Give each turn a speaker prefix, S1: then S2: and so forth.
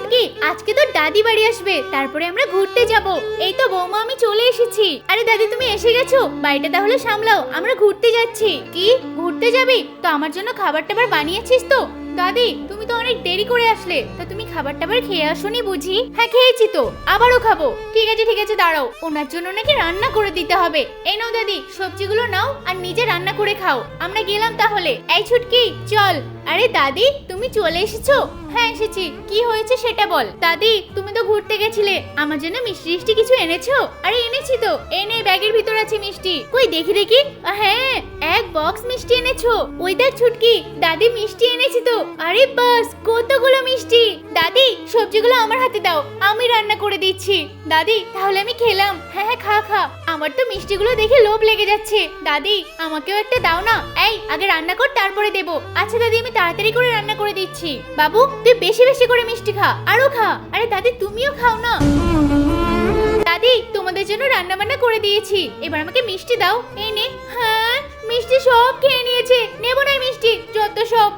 S1: ছুটকি, আজকে তো দাদি বাড়ি আসবে, তারপরে আমরা ঘুরতে যাব। এই তো বৌমা, আমি চলে এসেছি। আরে দাদি, তুমি এসে গেছো? বাড়িটা তাহলে সামলাও, আমরা ঘুরতে যাচ্ছি। কি ঘুরতে যাবি? তো আমার জন্য খাবার টাবার বানিয়েছিস তো? দাদি, তুমি তো অনেক দেরি করে আসলে, তা তুমি খাবার টাবার খেয়ে আসোনি বুঝি? হ্যাঁ খেয়েছি তো, আবারও খাবো। ঠিক আছে দাঁড়াও, ওনার জন্য নাকি রান্না করে দিতে হবে। এই নাও দাদি, সবজিগুলো নাও আর নিজে রান্না করে খাও। আমরা গেলাম তাহলে। এই ছুটকি, চল। আরে দাদি, তুমি চলে এসেছো? হ্যাঁ এসেছি। কি হয়েছে সেটা বল। দাদি, তুমি তো ঘুরতে গেছিলে, আমার জন্য মিষ্টি মিষ্টি কিছু এনেছো? আরে এনেছি তো, এই নে ব্যাগের ভিতর আছে মিষ্টি। কই দেখি দেখি। হ্যাঁ, এক বক্স মিষ্টি এনেছো। ওই দেখ ছুটকি, দাদি মিষ্টি এনেছি তো। আরে বাস, কতগুলো মিষ্টি। দাদি, সবজিগুলো আমার হাতে দাও, আমি রান্না করে দিচ্ছি। দাদি, তাহলে আমি খেলাম। হ্যাঁ হ্যাঁ, খা খা। আমার তো মিষ্টিগুলো দেখে লোভ লেগে যাচ্ছে। দাদি, আমাকেও একটা দাও না। এই, আগে রান্না কর, তারপরে দেবো। আচ্ছা দাদি, আমি তাড়াতাড়ি করে রান্না করে দিচ্ছি। বাবু, তুই বেশি বেশি করে মিষ্টি খা, আরো খা। আরে দাদি, তুমিও খাও না। দাদি, তোমাদের জন্য রান্না বান্না করে দিয়েছি, এবার আমাকে মিষ্টি দাও। এই নে। হ্যাঁ, মিষ্টি সব খেয়ে নিয়েছে, নেবো না মিষ্টি, যত সব।